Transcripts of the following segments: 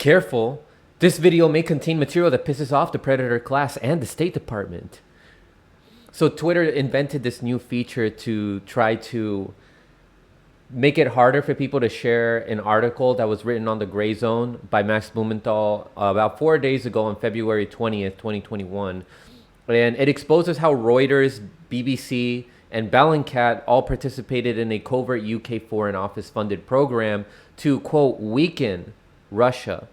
Careful. This video may contain material that pisses off the predator class and the State Department. So Twitter invented this new feature to try to make it harder for people to share an article that was written on the Grayzone by Max Blumenthal about 4 days ago on February 20th, 2021. And it exposes how Reuters, BBC, and Bellingcat all participated in a covert UK Foreign Office funded program to, quote, weaken Russia.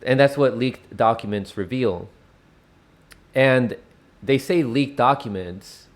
And that's what leaked documents reveal. And they say leaked documents,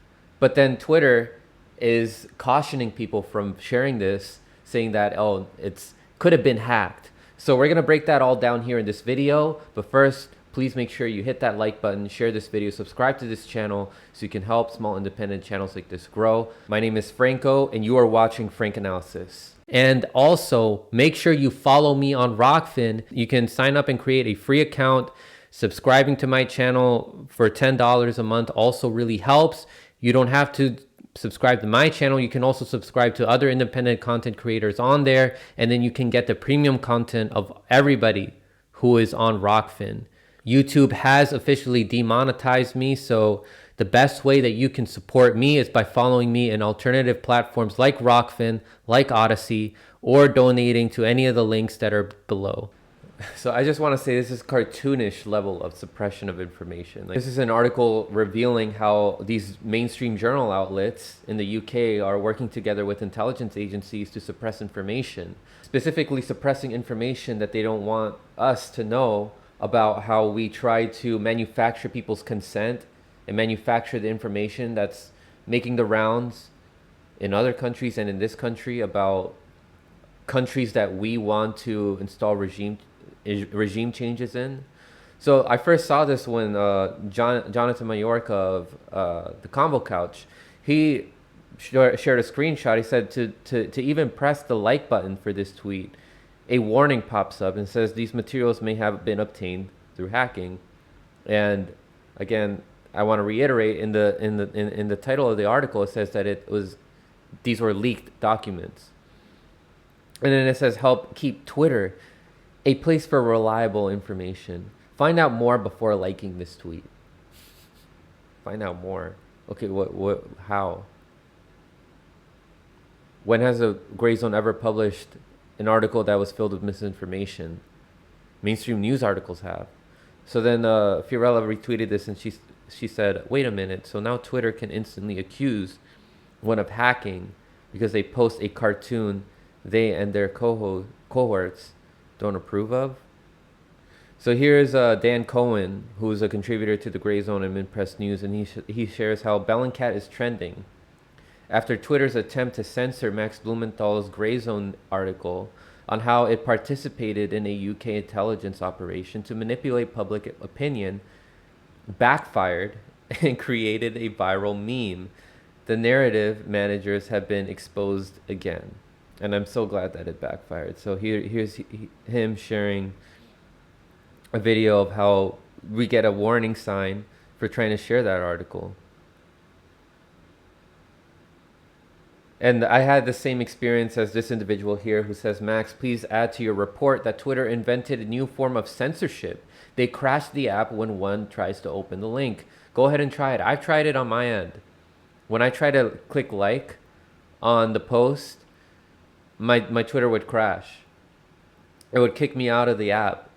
but then Twitter is cautioning people from sharing this, saying that, oh, it's could have been hacked. So we're going to break that all down here in this video. But first, please make sure you hit that like button, share this video, subscribe to this channel so you can help small independent channels like this grow. My name is Franco, and you are watching Frank Analysis. And also, make sure you follow me on Rockfin. You can sign up and create a free account. Subscribing to my channel for $10 a month also really helps. You don't have to subscribe to my channel. You can also subscribe to other independent content creators on there, and then you can get the premium content of everybody who is on Rockfin. YouTube has officially demonetized me, so the best way that you can support me is by following me in alternative platforms like Rockfin, like Odyssey, or donating to any of the links that are below. So I just want to say this is cartoonish level of suppression of information. This is an article revealing how these mainstream journal outlets in the UK are working together with intelligence agencies to suppress information, specifically suppressing information that they don't want us to know about, how we try to manufacture people's consent and manufacture the information that's making the rounds in other countries and in this country about countries that we want to install regime changes in. So I first saw this when Jonathan Mallorca of the Convo Couch, he shared a screenshot. He said to even press the like button for this tweet, a warning pops up and says these materials may have been obtained through hacking. And again, I want to reiterate, in the title of the article, it says that these were leaked documents. And then it says, help keep Twitter a place for reliable information. Find out more before liking this tweet. Find out more. Okay, how? When has a Grayzone ever published an article that was filled with misinformation? Mainstream news articles have. So then Fiorella retweeted this, and she said, wait a minute, so now Twitter can instantly accuse one of hacking because they post a cartoon they and their cohorts don't approve of. So here's Dan Cohen, who's a contributor to the Grayzone and Minpress News, and he shares how Bellingcat is trending after Twitter's attempt to censor Max Blumenthal's Grayzone article on how it participated in a UK intelligence operation to manipulate public opinion backfired and created a viral meme. The narrative managers have been exposed again. And I'm so glad that it backfired. So here's him sharing a video of how we get a warning sign for trying to share that article. And I had the same experience as this individual here who says, Max, please add to your report that Twitter invented a new form of censorship. They crash the app when one tries to open the link. Go ahead and try it. I've tried it on my end. When I try to click like on the post, my Twitter would crash. It would kick me out of the app.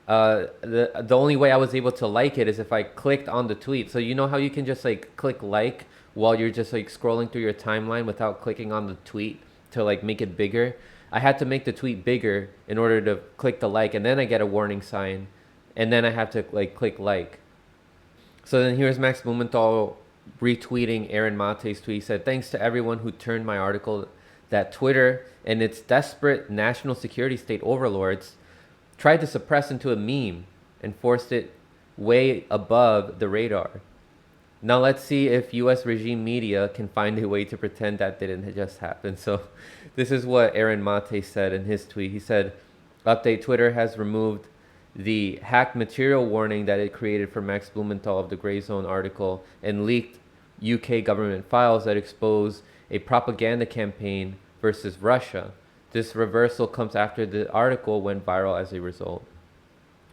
The only way I was able to like it is if I clicked on the tweet. So you know how you can just like click like while you're just like scrolling through your timeline without clicking on the tweet to like make it bigger? I had to make the tweet bigger in order to click the like, and then I get a warning sign, and then I have to like click like. So then here's Max Blumenthal retweeting Aaron Mate's tweet. He said, thanks to everyone who turned my article that Twitter and its desperate national security state overlords tried to suppress into a meme and forced it way above the radar. Now let's see if US regime media can find a way to pretend that didn't just happen. So this is what Aaron Mate said in his tweet. He said, update, Twitter has removed the hacked material warning that it created for Max Blumenthal of the Grayzone article and leaked UK government files that expose a propaganda campaign versus Russia. This reversal comes after the article went viral as a result.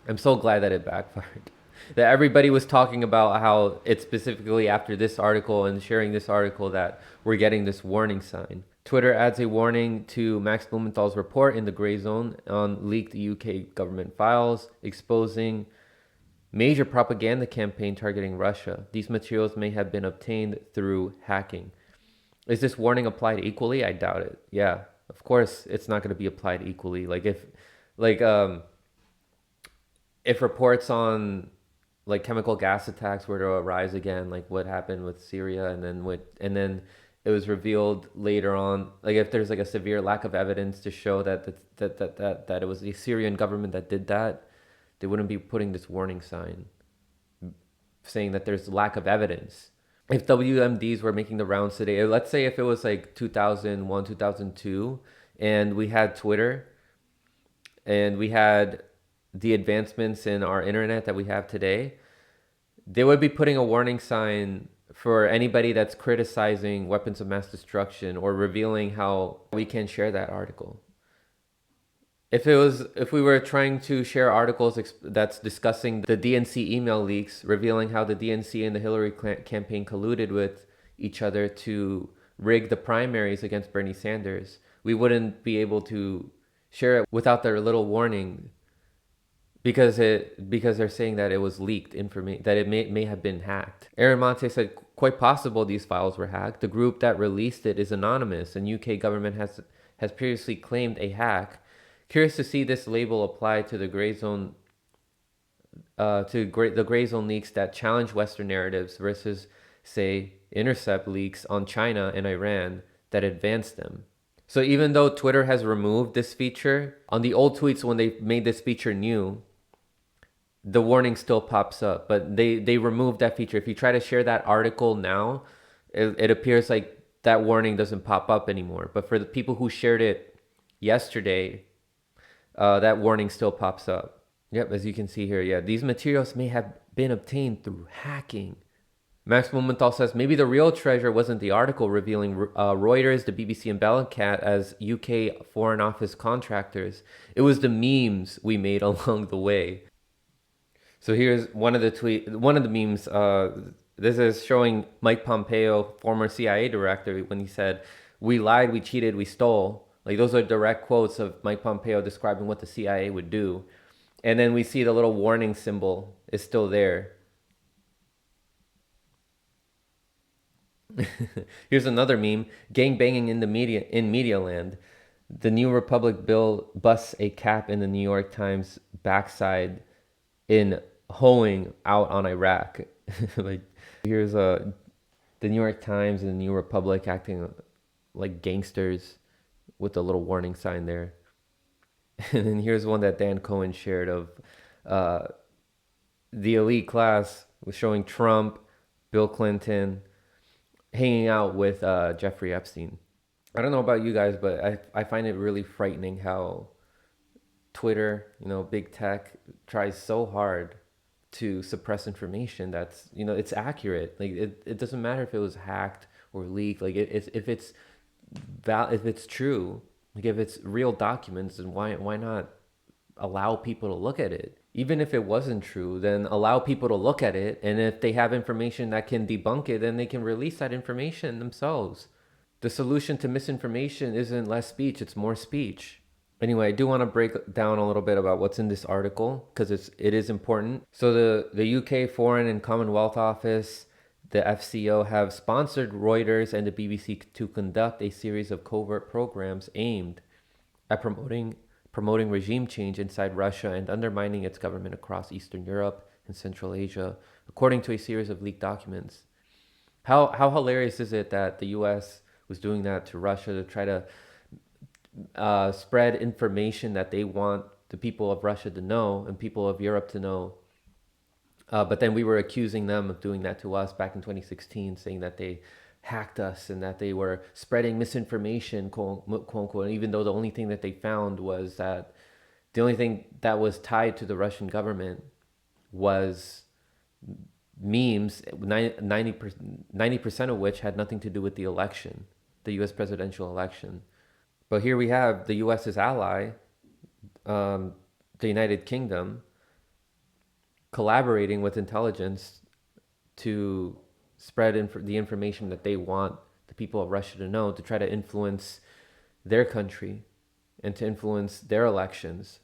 I'm so glad that it backfired. That everybody was talking about how it's specifically after this article and sharing this article that we're getting this warning sign. Twitter adds a warning to Max Blumenthal's report in the Grayzone on leaked UK government files, exposing major propaganda campaign targeting Russia. These materials may have been obtained through hacking. Is this warning applied equally? I doubt it. Yeah, of course it's not going to be applied equally. Like if reports on like chemical gas attacks were to arise again, like what happened with Syria, and then it was revealed later on, like if there's like a severe lack of evidence to show that it was the Syrian government that did that, they wouldn't be putting this warning sign saying that there's lack of evidence. If WMDs were making the rounds today, let's say if it was like 2001, 2002, and we had Twitter and we had the advancements in our internet that we have today, they would be putting a warning sign for anybody that's criticizing weapons of mass destruction or revealing how we can share that article. If we were trying to share articles that's discussing the DNC email leaks, revealing how the DNC and the Hillary campaign colluded with each other to rig the primaries against Bernie Sanders, we wouldn't be able to share it without their little warning, because they're saying that it was leaked information, that it may have been hacked. Aaron Monte said, quite possible these files were hacked. The group that released it is anonymous, and UK government has previously claimed a hack. Curious to see this label applied to the Grayzone, the Grayzone leaks that challenge Western narratives versus, say, intercept leaks on China and Iran that advance them. So even though Twitter has removed this feature, on the old tweets when they made this feature new, the warning still pops up, but they removed that feature. If you try to share that article now, it appears like that warning doesn't pop up anymore. But for the people who shared it yesterday, that warning still pops up. Yep, as you can see here, yeah, these materials may have been obtained through hacking. Max Blumenthal says maybe the real treasure wasn't the article revealing Reuters, the BBC, and Bellingcat as UK Foreign Office contractors. It was the memes we made along the way. So here's one of the memes. This is showing Mike Pompeo, former CIA director, when he said, "We lied, we cheated, we stole." Like those are direct quotes of Mike Pompeo describing what the CIA would do. And then we see the little warning symbol is still there. Here's another meme: gang banging in media land. The New Republic bill busts a cap in the New York Times backside in hoeing out on Iraq. Like here's the New York Times and the New Republic acting like gangsters with a little warning sign there. And then here's one that Dan Cohen shared of the elite class was showing Trump, Bill Clinton hanging out with Jeffrey Epstein. I don't know about you guys, but I find it really frightening how Twitter, big tech, tries so hard to suppress information that's, it's accurate. Like it doesn't matter if it was hacked or leaked. Like if it's true, like if it's real documents, then why not allow people to look at it? Even if it wasn't true, then allow people to look at it, and if they have information that can debunk it, then they can release that information themselves. The solution to misinformation isn't less speech, it's more speech. Anyway, I do want to break down a little bit about what's in this article because it is important. So the UK Foreign and Commonwealth Office, the FCO, have sponsored Reuters and the BBC to conduct a series of covert programs aimed at promoting regime change inside Russia and undermining its government across Eastern Europe and Central Asia, according to a series of leaked documents. How hilarious is it that the US was doing that to Russia to try to spread information that they want the people of Russia to know and people of Europe to know. But then we were accusing them of doing that to us back in 2016, saying that they hacked us and that they were spreading misinformation, quote unquote, even though the only thing that they found was that the only thing that was tied to the Russian government was memes, 90% of which had nothing to do with the election, the US presidential election. But here we have the US's ally, um, the United Kingdom, collaborating with intelligence to spread the information that they want the people of Russia to know, to try to influence their country and to influence their elections.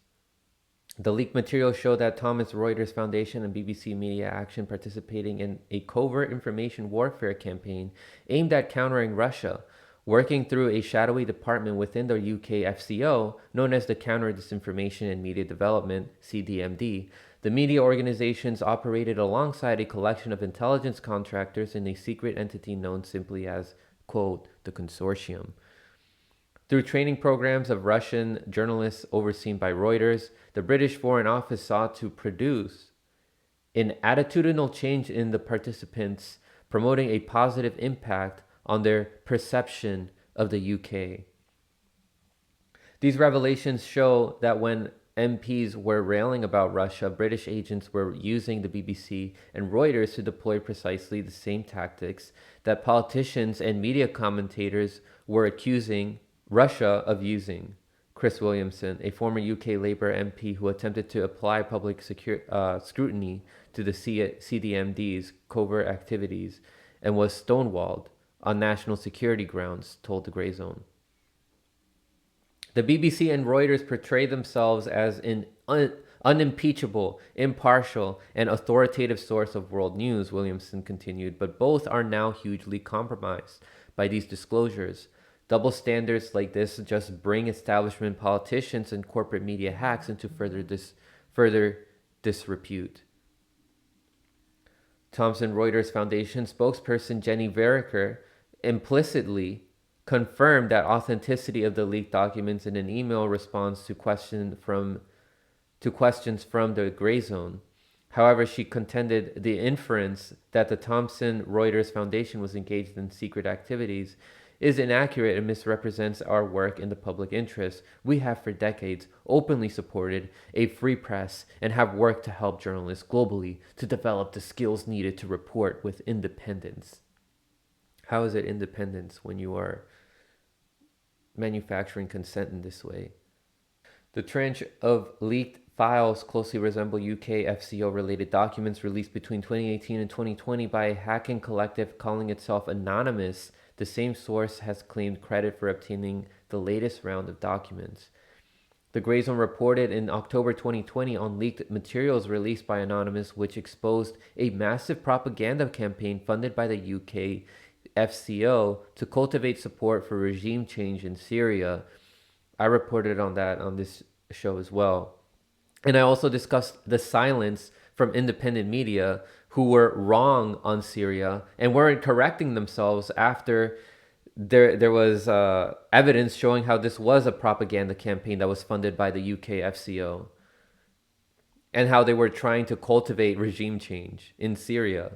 The leaked materials show that Thomson Reuters Foundation and BBC Media Action participating in a covert information warfare campaign aimed at countering Russia, working through a shadowy department within the UK FCO known as the Counter Disinformation and Media Development (CDMD). The media organizations operated alongside a collection of intelligence contractors in a secret entity known simply as, quote, the Consortium. Through training programs of Russian journalists overseen by Reuters, the British Foreign Office sought to produce an attitudinal change in the participants, promoting a positive impact on their perception of the UK. These revelations show that when MPs were railing about Russia, British agents were using the BBC and Reuters to deploy precisely the same tactics that politicians and media commentators were accusing Russia of using. Chris Williamson, a former UK Labour MP who attempted to apply public scrutiny to the CDMD's covert activities and was stonewalled on national security grounds, told the Grayzone. The BBC and Reuters portray themselves as an unimpeachable, impartial, and authoritative source of world news, Williamson continued, but both are now hugely compromised by these disclosures. Double standards like this just bring establishment politicians and corporate media hacks into further disrepute. Thomson Reuters Foundation spokesperson Jenny Veriker implicitly confirmed that authenticity of the leaked documents in an email response to questions from the Grayzone. However, she contended the inference that the Thomson Reuters Foundation was engaged in secret activities is inaccurate and misrepresents our work in the public interest. We have for decades openly supported a free press and have worked to help journalists globally to develop the skills needed to report with independence. How is it independence when you are manufacturing consent in this way? The tranche of leaked files closely resemble UK FCO related documents released between 2018 and 2020 by a hacking collective calling itself Anonymous. The same source has claimed credit for obtaining the latest round of documents. The Grayzone reported in October 2020 on leaked materials released by Anonymous, which exposed a massive propaganda campaign funded by the UK FCO to cultivate support for regime change in Syria. I reported on that on this show as well. And I also discussed the silence from independent media who were wrong on Syria and weren't correcting themselves after there was evidence showing how this was a propaganda campaign that was funded by the UK FCO and how they were trying to cultivate regime change in Syria.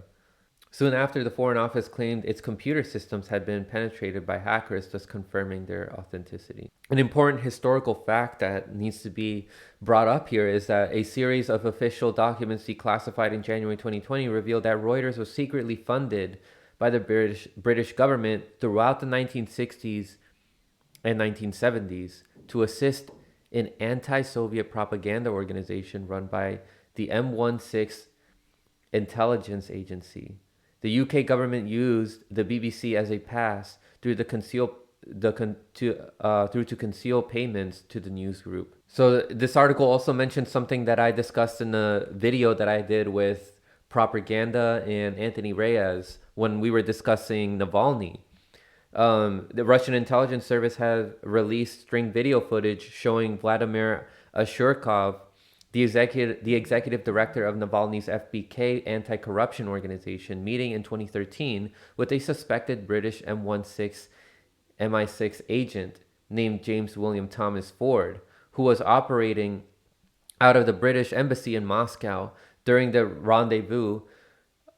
Soon after, the Foreign Office claimed its computer systems had been penetrated by hackers, thus confirming their authenticity. An important historical fact that needs to be brought up here is that a series of official documents declassified in January 2020 revealed that Reuters was secretly funded by the British government throughout the 1960s and 1970s to assist an anti-Soviet propaganda organization run by the M16 intelligence agency. The UK government used the BBC as a pass through to conceal payments to the news group. So this article also mentions something that I discussed in the video that I did with Propaganda and Anthony Reyes when we were discussing Navalny. The Russian intelligence service has released string video footage showing Vladimir Ashurkov, the executive director of Navalny's FBK anti-corruption organization, meeting in 2013 with a suspected British MI6 agent named James William Thomas Ford, who was operating out of the British embassy in Moscow. During the rendezvous,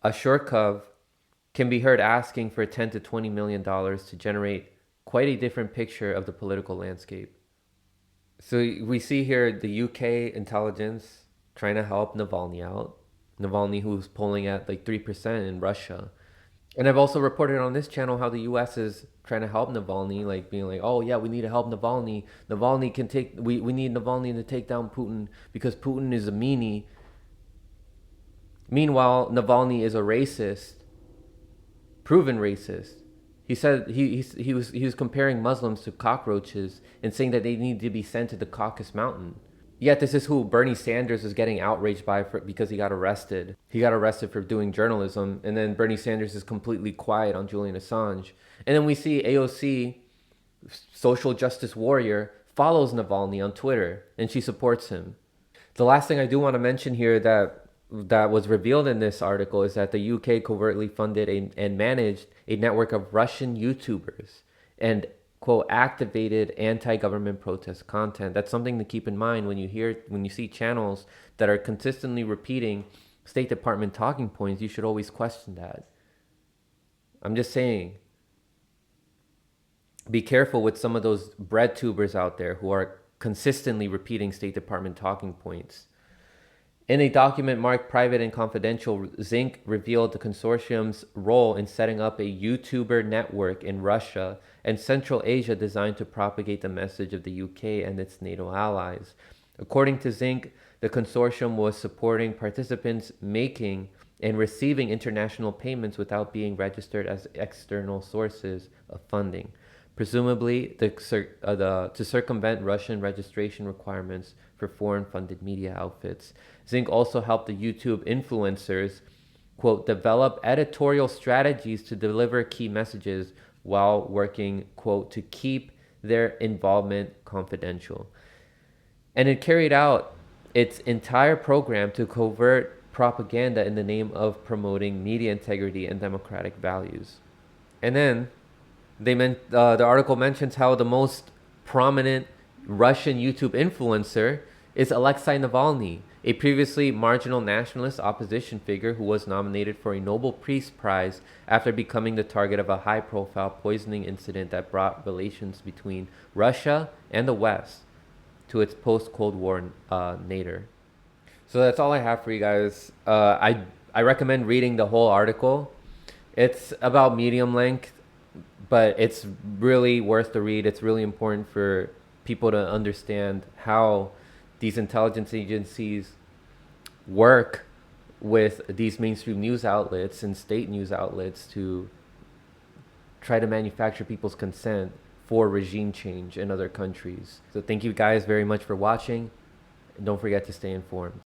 Ashurkov can be heard asking for $10 to $20 million to generate quite a different picture of the political landscape. So we see here the UK intelligence trying to help Navalny out. Navalny, who's polling at like 3% in Russia. And I've also reported on this channel how the U.S. is trying to help Navalny, like being like, oh yeah, we need to help Navalny. Navalny can take, we need Navalny to take down Putin because Putin is a meanie. Meanwhile, Navalny is a racist, proven racist. He said he was comparing Muslims to cockroaches and saying that they need to be sent to the Caucasus Mountain. Yet this is who Bernie Sanders is getting outraged by because he got arrested. He got arrested for doing journalism, and then Bernie Sanders is completely quiet on Julian Assange. And then we see AOC, social justice warrior, follows Navalny on Twitter, and she supports him. The last thing I do want to mention here that was revealed in this article is that the UK covertly funded and managed a network of Russian YouTubers and quote activated anti-government protest content. That's something to keep in mind when you see channels that are consistently repeating State Department talking points. You should always question that. I'm just saying, be careful with some of those bread tubers out there who are consistently repeating State Department talking points. In a document marked private and confidential, Zinc revealed the consortium's role in setting up a YouTuber network in Russia and Central Asia designed to propagate the message of the UK and its NATO allies. According to Zinc, the consortium was supporting participants making and receiving international payments without being registered as external sources of funding, presumably to circumvent Russian registration requirements for foreign-funded media outfits. Zinc also helped the YouTube influencers, quote, develop editorial strategies to deliver key messages while working, quote, to keep their involvement confidential. And it carried out its entire program to covert propaganda in the name of promoting media integrity and democratic values. And then the article mentions how the most prominent Russian YouTube influencer is Alexei Navalny, a previously marginal nationalist opposition figure who was nominated for a Nobel Peace Prize after becoming the target of a high-profile poisoning incident that brought relations between Russia and the West to its post-Cold War nadir. So that's all I have for you guys. I recommend reading the whole article. It's about medium length, but it's really worth the read. It's really important for people to understand how these intelligence agencies work with these mainstream news outlets and state news outlets to try to manufacture people's consent for regime change in other countries. So thank you guys very much for watching, and don't forget to stay informed.